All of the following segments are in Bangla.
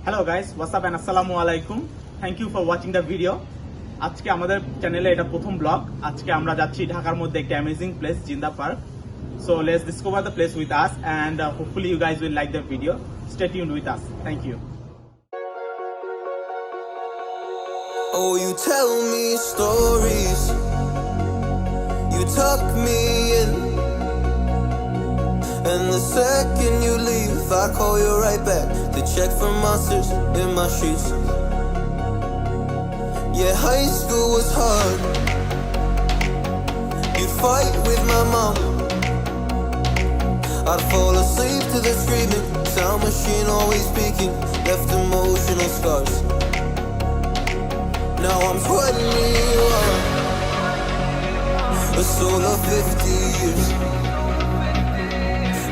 Hello guys, what's up and assalamu alaikum. Thank you for watching the video. আজকে আমাদের চ্যানেলে এটা প্রথম ব্লগ। আজকে আমরা যাচ্ছি ঢাকার মধ্যে একটা অ্যামেজিং প্লেস জিন্দা park. So let's discover the place with us and hopefully you guys will like the video. Stay tuned with us. Thank you. Oh, you tell me stories, you tuck me in, and the second you leave I call you right back to check for monsters in my sheets. Yeah, high school was hard. You'd fight with my mom, I'd fall asleep to the screaming, sound machine always speaking, left emotional scars. Now I'm 21, a soul of 50 years.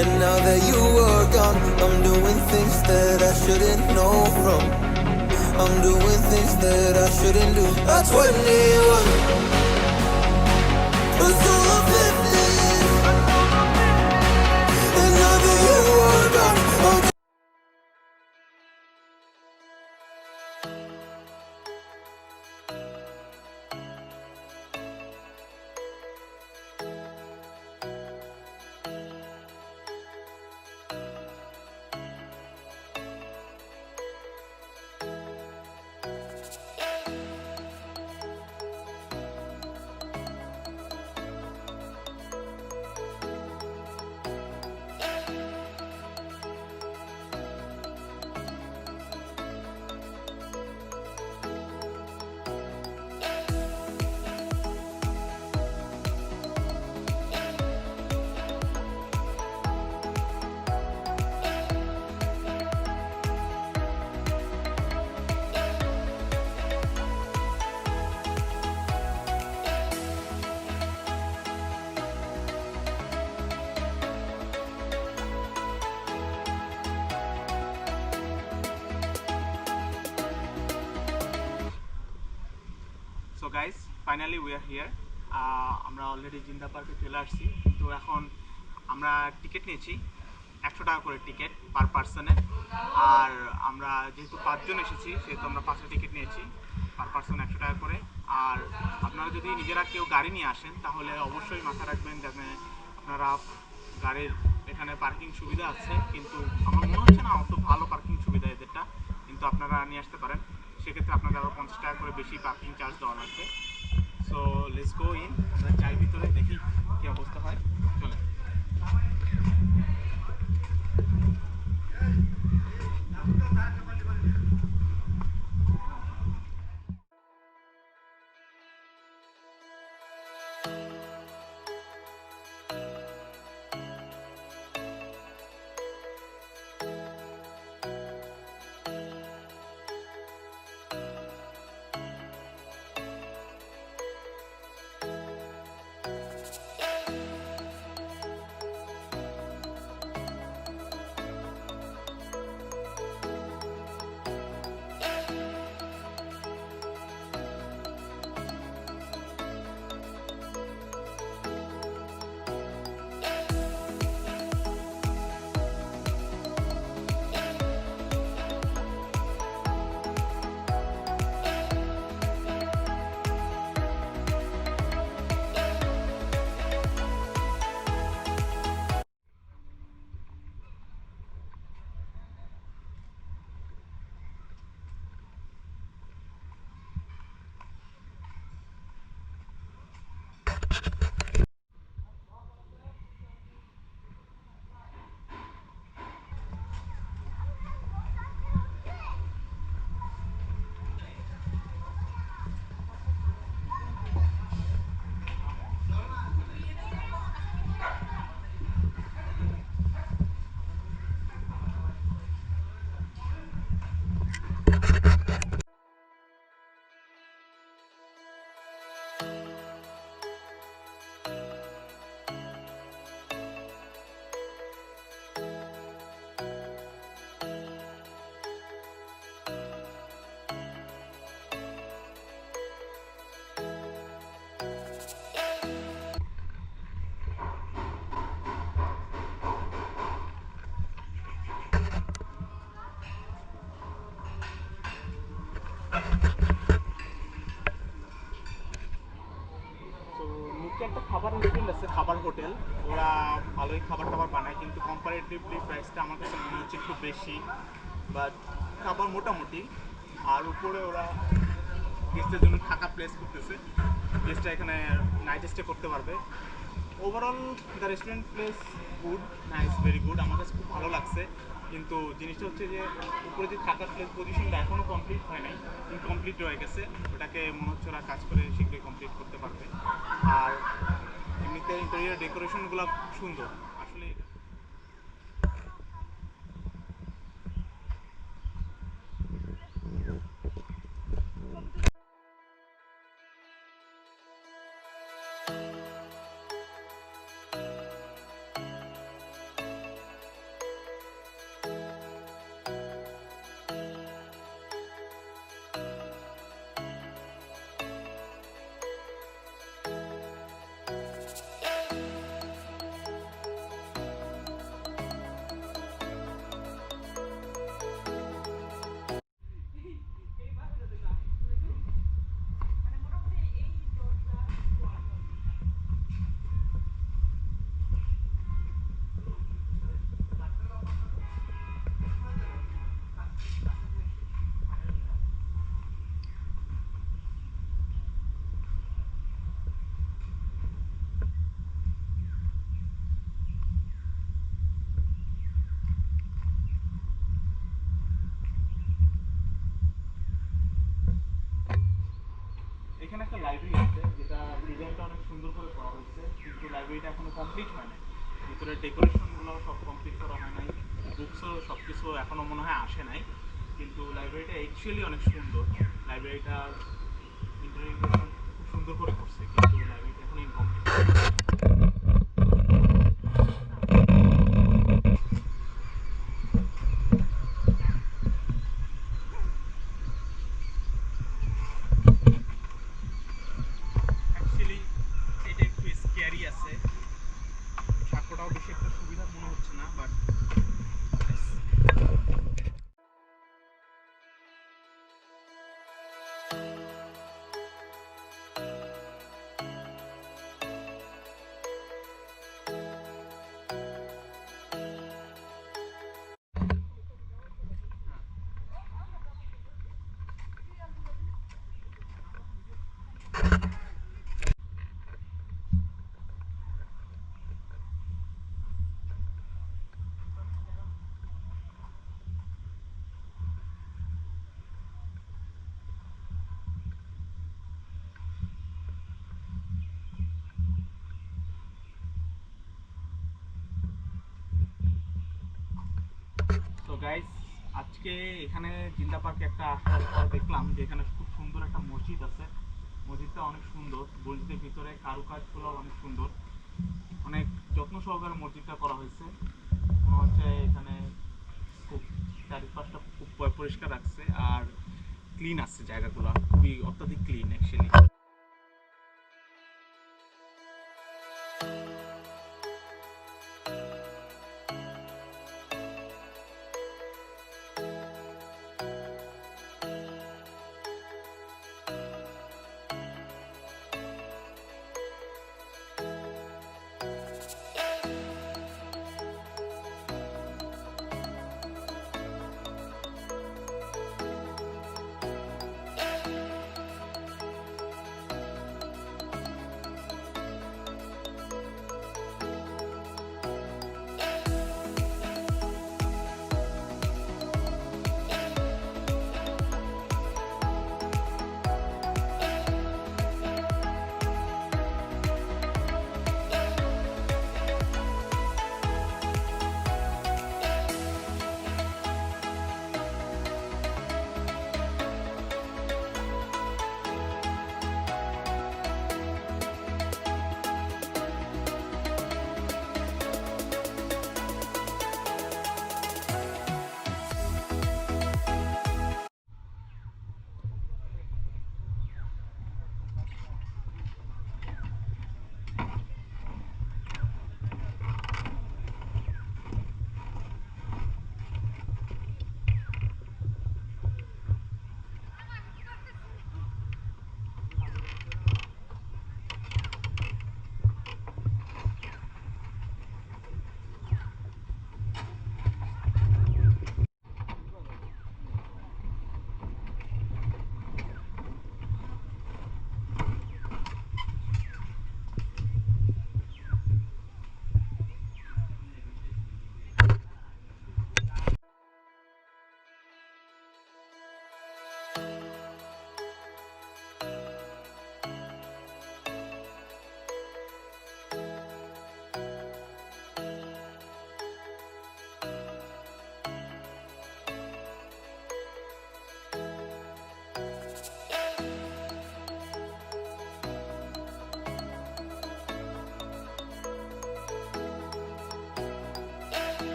And now that you are gone, I'm doing things that I shouldn't know from. I'm doing things that I shouldn't do. At 21, a soul of 50 years. And now that you are gone, I'm So guys, finally we are here. আমরা অলরেডি জিন্দা পার্কে চলে আসছি। তো এখন আমরা টিকিট নিয়েছি 100 টাকা করে টিকিট পার পার্সনে। আর আমরা যেহেতু 5 জন এসেছি সেহেতু আমরা 5টা টিকিট নিয়েছি পার পার্সন 100 টাকা করে। আর আপনারা যদি নিজেরা কেউ গাড়ি নিয়ে আসেন তাহলে অবশ্যই মাথায় রাখবেন যাতে আপনারা গাড়ির এখানে পার্কিং সুবিধা আছে, কিন্তু আমার মনে হচ্ছে না অত ভালো পার্কিং সুবিধা এদেরটা, কিন্তু আপনারা নিয়ে আসতে পারেন। সেক্ষেত্রে আপনাদের আরও 50 টাকা করে বেশি পার্কিং চার্জ দেওয়া লাগবে। সো লেটস গো ইন, আমরা যাই ভিতরে দেখি কী অবস্থা হয়। চলে একটা খাবার রেস্টুরেন্ট আছে, খাবার হোটেল, ওরা ভালোই খাবার টাবার বানায়, কিন্তু কম্পারেটিভলি প্রাইসটা আমার কাছে মনে হচ্ছে একটু বেশি, বাট খাবার মোটামুটি। আর উপরে ওরা গেস্টের জন্য থাকা প্লেস করতেছে, গেস্টরা এখানে নাইট স্টে করতে পারবে। Overall the restaurant place good, nice, very good, আমার কাছে খুব ভালো লাগছে। কিন্তু জিনিসটা হচ্ছে যে উপরে যে থাকার প্লেস পজিশনটা এখনও কমপ্লিট হয় নাই, ইনকমপ্লিট রয়ে গেছে, ওটাকে মনে হচ্ছে ওরা কাজ করে শীঘ্রই কমপ্লিট করতে পারবে। আর এমনিতে ইন্টেরিয়র ডেকোরেশনগুলো খুব সুন্দর আসলে। এখানে একটা লাইব্রেরি আছে, যেটা ডিজাইনটা অনেক সুন্দর করে করা হয়েছে, কিন্তু লাইব্রেরিটা এখনো কমপ্লিট হয় নাই। ভিতরে ডেকোরেশনগুলো সব কমপ্লিট করা হয় নাই, বুকসও সব কিছু এখনও মনে হয় আসে নাই, কিন্তু লাইব্রেরিটা অ্যাকচুয়ালি অনেক সুন্দর। লাইব্রেরিটা ইন্টারিয়র খুব সুন্দর করে করছে, কিন্তু লাইব্রেরিটা এখন ইনকমপ্লিট। তো গাইস, আজকে এখানে জিন্দা পার্কে একটা আসার পর দেখলাম যে এখানে খুব সুন্দর একটা মসজিদ আছে। মসজিদটা অনেক সুন্দর, মসজিদের ভিতরে কারুকাজগুলো অনেক সুন্দর, অনেক যত্ন সহকারে মসজিদটা করা হয়েছে। মনে হচ্ছে এখানে খুব চারিপাশটা খুব পরিষ্কার রাখছে, আর ক্লিন আছে, জায়গাগুলো খুবই অত্যাধিক ক্লিন অ্যাকচুয়ালি।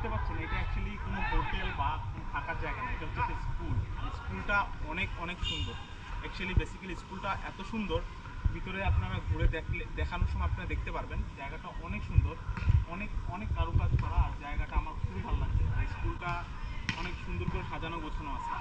দেখতে পাচ্ছেন এটা অ্যাকচুয়ালি কোনো হোটেল বা কোনো থাকার জায়গা না, এটা হচ্ছে একটা স্কুল। স্কুলটা অনেক অনেক সুন্দর। অ্যাকচুয়ালি বেসিক্যালি স্কুলটা এত সুন্দর, ভিতরে আপনারা ঘুরে দেখানোর সময় আপনারা দেখতে পারবেন জায়গাটা অনেক সুন্দর, অনেক অনেক কারুকাজ করা, আর জায়গাটা আমার খুবই ভালো লাগছে। আর স্কুলটা অনেক সুন্দর করে সাজানো গোছানো আছে।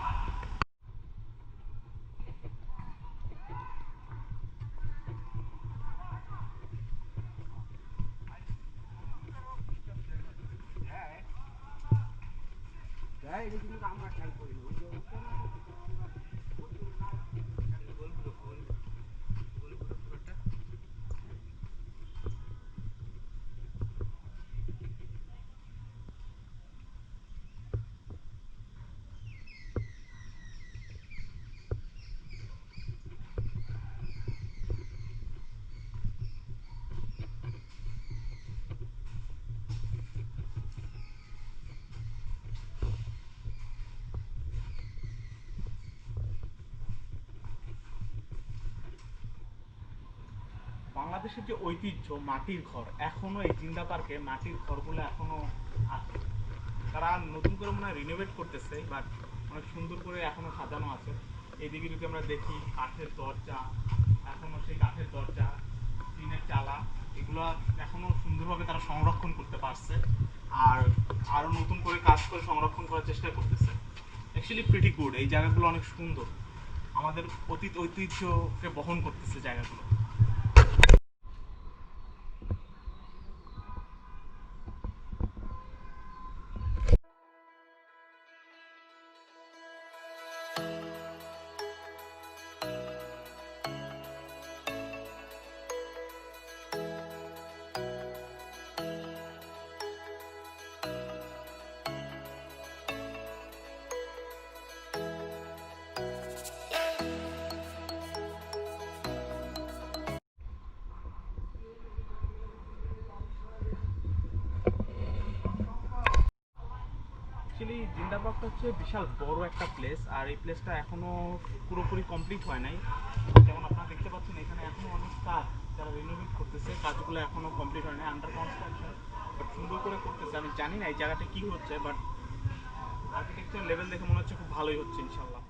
বাংলাদেশের যে ঐতিহ্য মাটির ঘর, এখনো এই জিন্দা পার্কে মাটির ঘরগুলো এখনো আছে। তারা নতুন করে মনে হয় রিনোভেট করতেছে, বাট অনেক সুন্দর করে এখনো সাজানো আছে। এইদিকে যদি আমরা দেখি কাঠের দরজা, এখনো সেই কাঠের দরজা, টিনের চালা, এগুলো এখনো সুন্দরভাবে তারা সংরক্ষণ করতে পারছে, আর আরো নতুন করে কাজ করে সংরক্ষণ করার চেষ্টা করতেছে। অ্যাকচুয়ালি প্রিটি গুড, এই জায়গাগুলো অনেক সুন্দর, আমাদের অতীত ঐতিহ্যকে বহন করতেছে জায়গাগুলো। অ্যাকচুয়ালি জিন্দা পার্কটা হচ্ছে বিশাল বড় একটা প্লেস, আর এই প্লেসটা এখনো পুরোপুরি কমপ্লিট হয় নাই। যেমন আপনারা দেখতে পাচ্ছেন এখানে এখনো অনেক কাজ, যারা রিনোভেট করতেছে, কাজগুলো এখনো কমপ্লিট হয় নাই, আন্ডার কনস্ট্রাকশন। বাট সুন্দর করে করতেছে। আমি জানি না এই জায়গাটা কি হচ্ছে, বাট আর্কিটেকচার লেভেল দেখে মনে হচ্ছে খুব ভালোই হচ্ছে ইনশাল্লাহ।